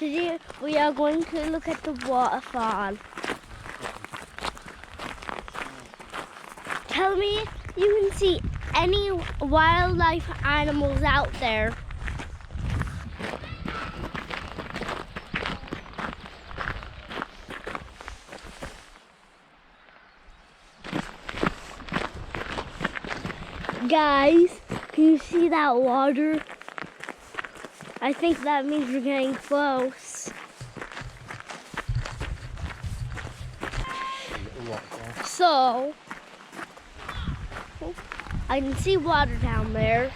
Today we are going to look at the waterfall. Tell me if you can see any wildlife animals out there. Guys, can you see that water? I think that means we're getting close. So, I can see water down there.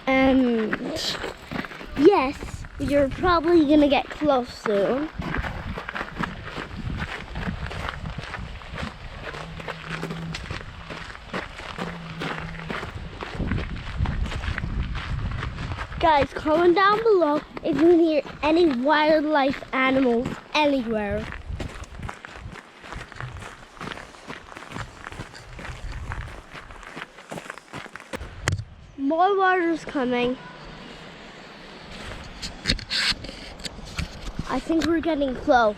And yes, you're probably gonna get close soon. Guys, comment down below if you can hear any wildlife animals anywhere. More water's coming. I think we're getting close.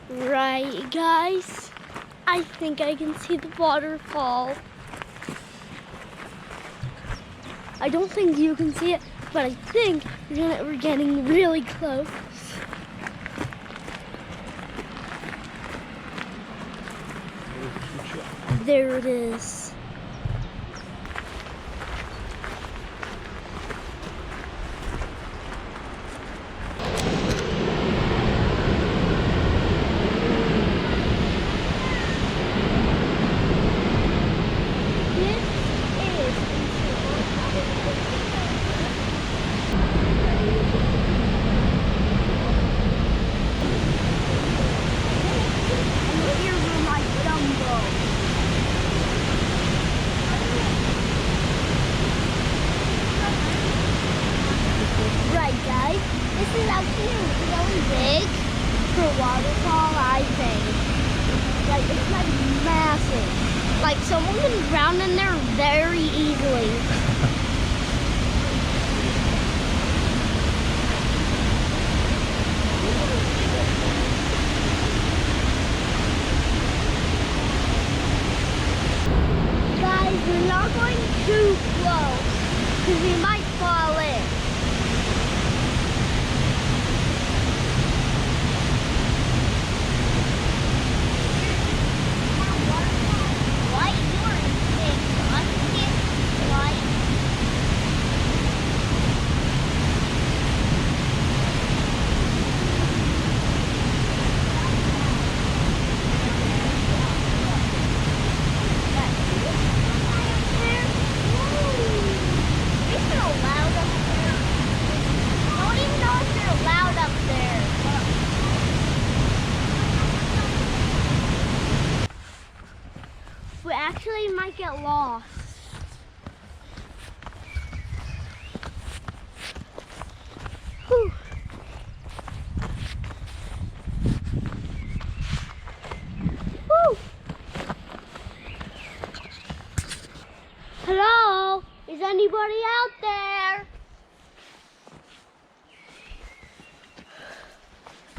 Right, guys? I think I can see the waterfall. I don't think you can see it, but I think we're getting really close. There it is. This is actually really big for a waterfall, I think. Like, it's like massive. Like, someone can drown in there very easily. Guys, we're not going too close, because we might fall in. We actually might get lost. Whew. Whew. Hello? Is anybody out there?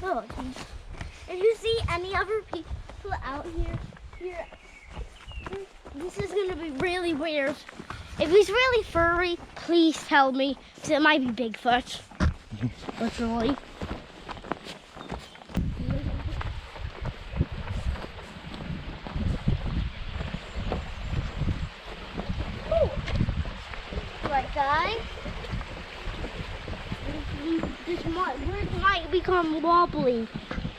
Oh, if you see any other people out here, this is gonna be really weird. If he's really furry, please tell me, because it might be Bigfoot. Literally. Right, guys. This might become wobbly,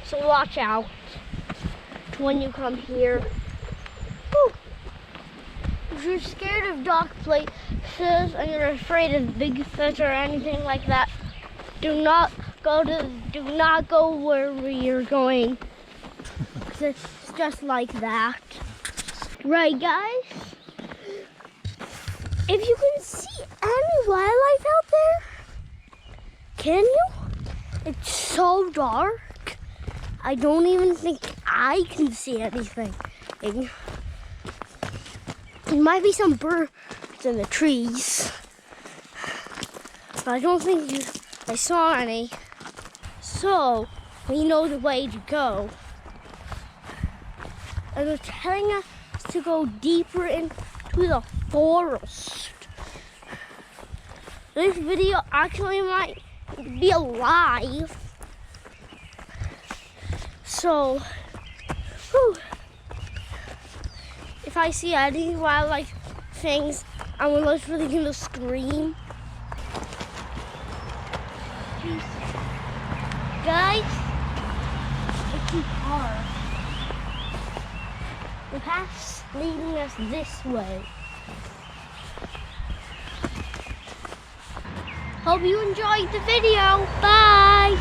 so watch out when you come here. Whew. If you're scared of dark places and you're afraid of Bigfoot or anything like that, do not go where you're going. It's just like that. Right, guys? If you can see any wildlife out there, can you? It's so dark. I don't even think I can see anything. There might be some birds in the trees. I don't think I saw any. So, we know the way to go. And they're telling us to go deeper into the forest. This video actually might be alive. So, whew, if I see any wildlife things, I'm literally gonna scream. Guys, it's too hard. The path's leading us this way. Hope you enjoyed the video. Bye!